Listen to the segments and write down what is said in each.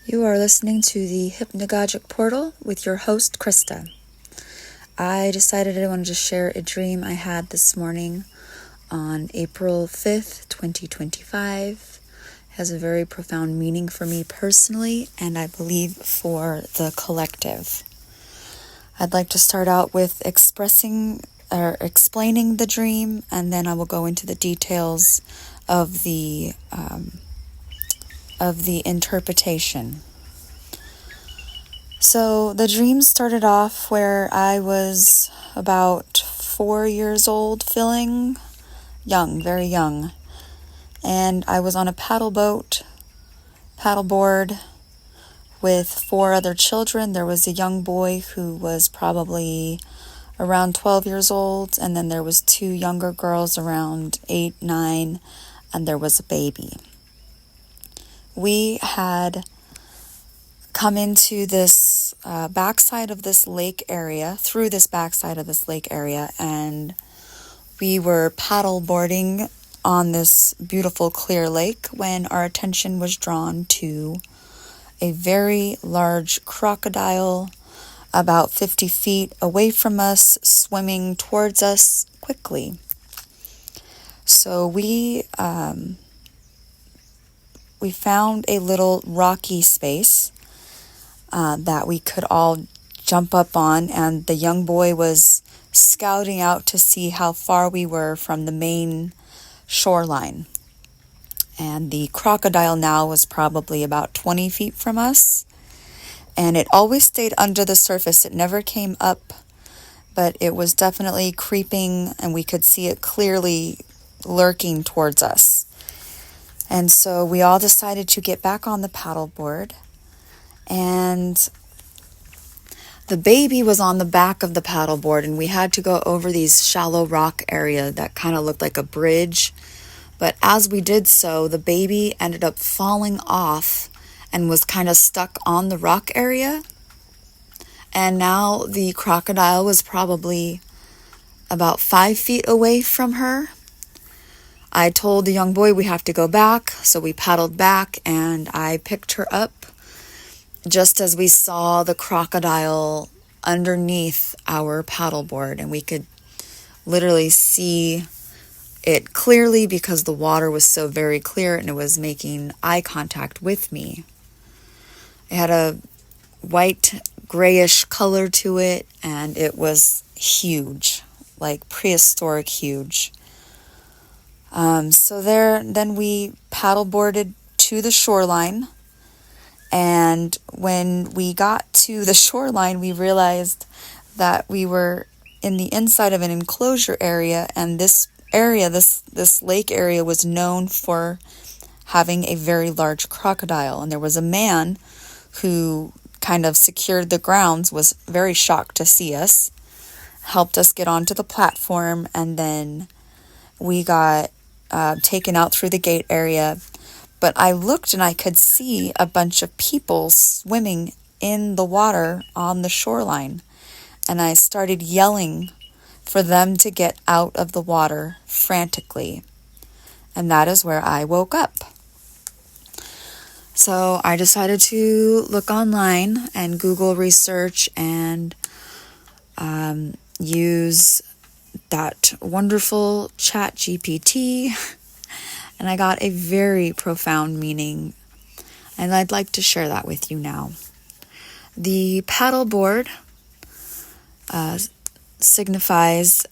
You are listening to the Hypnagogic Portal with your host, Krista. I decided I wanted to share a dream I had this morning on April 5th, 2025. It has a very profound meaning for me personally, and I believe for the collective. I'd like to start out with explaining the dream, and then I will go into the details of the interpretation. So the dream started off where I was about 4 years old, feeling young, very young. And I was on a paddleboard with 4 other children. There was a young boy who was probably around 12 years old, and then there was 2 younger girls around 8, 9, and there was a baby. We had come into this backside of this lake area, and we were paddleboarding on this beautiful clear lake when our attention was drawn to a very large crocodile about 50 feet away from us, swimming towards us quickly. So we found a little rocky space that we could all jump up on, and the young boy was scouting out to see how far we were from the main shoreline. And the crocodile now was probably about 20 feet from us, and it always stayed under the surface. It never came up, but it was definitely creeping, and we could see it clearly lurking towards us. And so we all decided to get back on the paddleboard, and the baby was on the back of the paddleboard, and we had to go over these shallow rock area that kind of looked like a bridge. But as we did so, the baby ended up falling off and was kind of stuck on the rock area. And now the crocodile was probably about 5 feet away from her. I told the young boy we have to go back, so we paddled back, and I picked her up just as we saw the crocodile underneath our paddleboard, and we could literally see it clearly because the water was so very clear and it was making eye contact with me. It had a white grayish color to it, and it was huge, like prehistoric huge. Then we paddleboarded to the shoreline, and when we got to the shoreline, we realized that we were in the inside of an enclosure area, and this lake area was known for having a very large crocodile. And there was a man who kind of secured the grounds, was very shocked to see us, helped us get onto the platform, and then we got taken out through the gate area. But I looked and I could see a bunch of people swimming in the water on the shoreline. And I started yelling for them to get out of the water frantically. And that is where I woke up. So I decided to look online and Google research and use that wonderful chat GPT. And I got a very profound meaning, and I'd like to share that with you now. The paddleboard signifies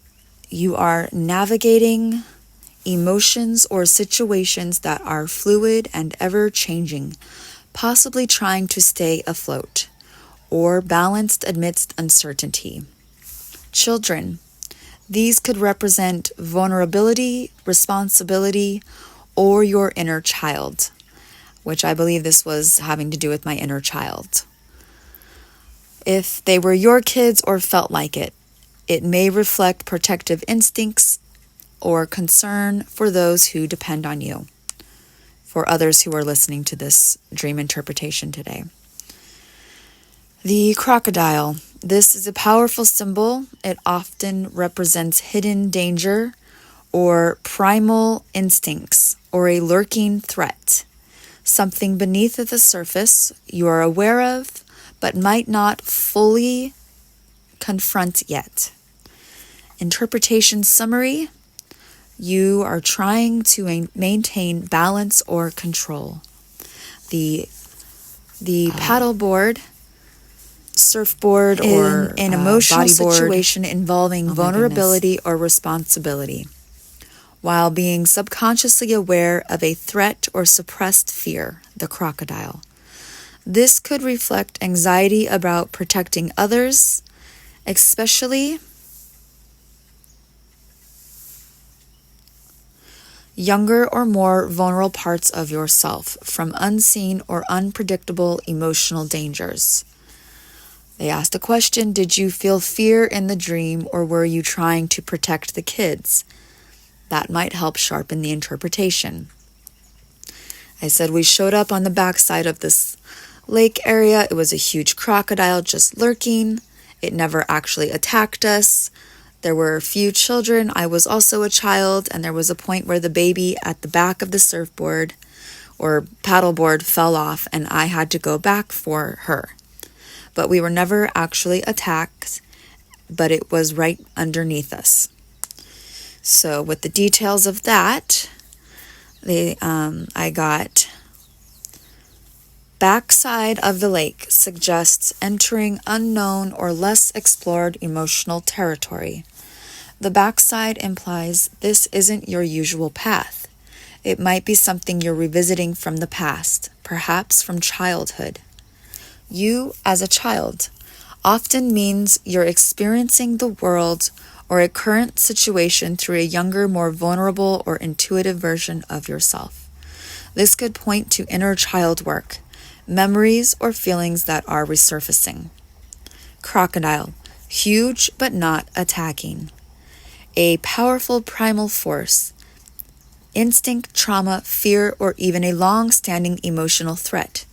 you are navigating emotions or situations that are fluid and ever-changing, possibly trying to stay afloat or balanced amidst uncertainty. Children, these could represent vulnerability, responsibility, or your inner child, which I believe this was having to do with my inner child. If they were your kids or felt like it, it may reflect protective instincts or concern for those who depend on you, for others who are listening to this dream interpretation today. The crocodile. This is a powerful symbol. It often represents hidden danger or primal instincts or a lurking threat. something beneath the surface you are aware of, but might not fully confront yet. Interpretation summary: you are trying to maintain balance or control. The paddleboard, surfboard, or an emotional situation involving vulnerability or responsibility, while being subconsciously aware of a threat or suppressed fear, the crocodile. This could reflect anxiety about protecting others, especially younger or more vulnerable parts of yourself, from unseen or unpredictable emotional dangers. They asked a question: did you feel fear in the dream, or were you trying to protect the kids? That might help sharpen the interpretation. I said we showed up on the backside of this lake area. It was a huge crocodile just lurking. It never actually attacked us. There were a few children. I was also a child, and there was a point where the baby at the back of the surfboard or paddleboard fell off, and I had to go back for her. But we were never actually attacked, but it was right underneath us. So with the details of that, I got backside of the lake suggests entering unknown or less explored emotional territory. The backside implies this isn't your usual path. It might be something you're revisiting from the past, perhaps from childhood. You, as a child, often means you're experiencing the world or a current situation through a younger, more vulnerable or intuitive version of yourself. This could point to inner child work, memories or feelings that are resurfacing. Crocodile, huge but not attacking. A powerful primal force, instinct, trauma, fear, or even a long-standing emotional threat.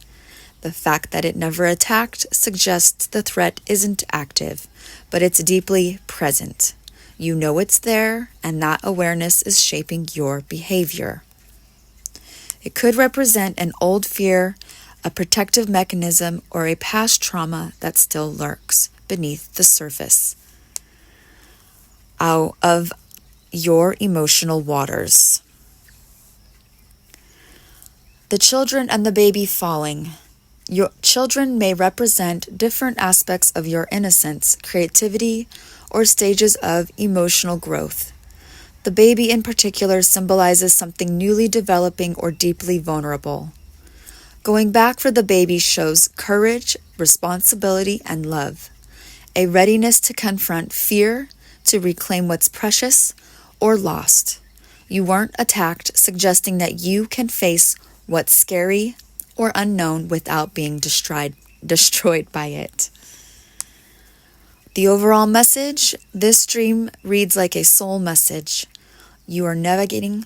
The fact that it never attacked suggests the threat isn't active, but it's deeply present. You know it's there, and that awareness is shaping your behavior. It could represent an old fear, a protective mechanism, or a past trauma that still lurks beneath the surface out of your emotional waters. The children and the baby falling. Your children may represent different aspects of your innocence, creativity, or stages of emotional growth. The baby in particular symbolizes something newly developing or deeply vulnerable. Going back for the baby shows courage, responsibility, and love, a readiness to confront fear, to reclaim what's precious or lost. You weren't attacked, suggesting that you can face what's scary or unknown without being destroyed by it. The overall message: this dream reads like a soul message. You are navigating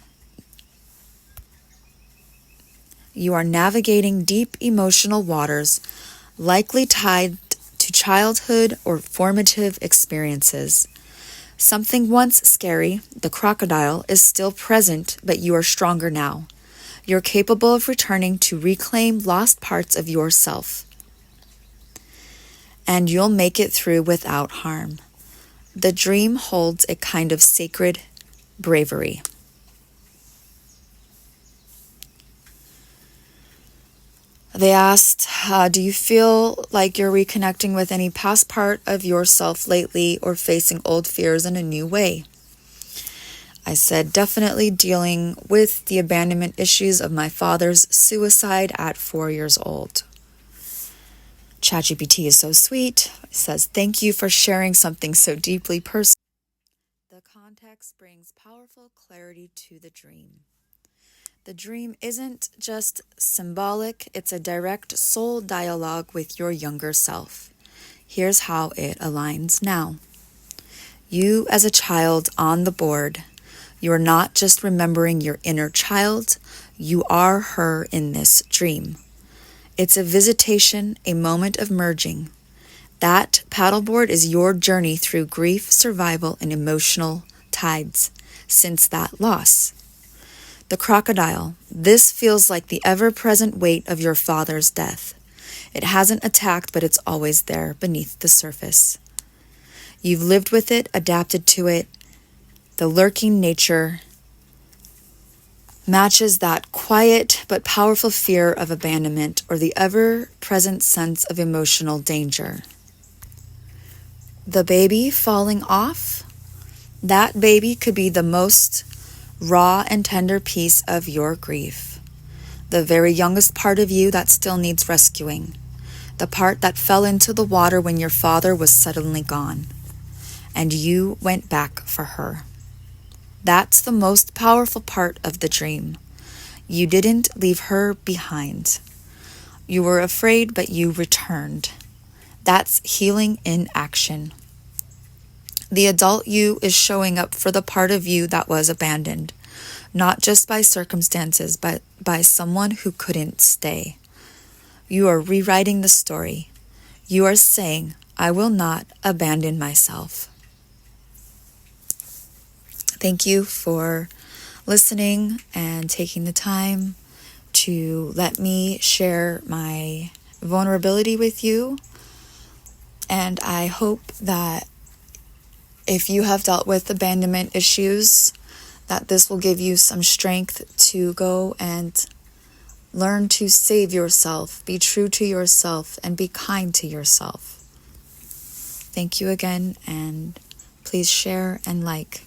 deep emotional waters, likely tied to childhood or formative experiences. Something once scary, the crocodile, is still present, but you are stronger now. You're capable of returning to reclaim lost parts of yourself. And you'll make it through without harm. The dream holds a kind of sacred bravery. They asked, do you feel like you're reconnecting with any past part of yourself lately or facing old fears in a new way? I said, definitely dealing with the abandonment issues of my father's suicide at 4 years old. ChatGPT is so sweet. It says, thank you for sharing something so deeply personal. The context brings powerful clarity to the dream. The dream isn't just symbolic, it's a direct soul dialogue with your younger self. Here's how it aligns now. You as a child on the board, you're not just remembering your inner child, you are her in this dream. It's a visitation, a moment of merging. That paddleboard is your journey through grief, survival, and emotional tides since that loss. The crocodile. This feels like the ever-present weight of your father's death. It hasn't attacked, but it's always there beneath the surface. You've lived with it, adapted to it. The lurking nature matches that quiet but powerful fear of abandonment or the ever-present sense of emotional danger. The baby falling off, that baby could be the most raw and tender piece of your grief. The very youngest part of you that still needs rescuing. The part that fell into the water when your father was suddenly gone, and you went back for her. That's the most powerful part of the dream. You didn't leave her behind. You were afraid, but you returned. That's healing in action. The adult you is showing up for the part of you that was abandoned, not just by circumstances, but by someone who couldn't stay. You are rewriting the story. You are saying, I will not abandon myself. Thank you for listening and taking the time to let me share my vulnerability with you. And I hope that if you have dealt with abandonment issues, that this will give you some strength to go and learn to save yourself, be true to yourself, and be kind to yourself. Thank you again, and please share and like.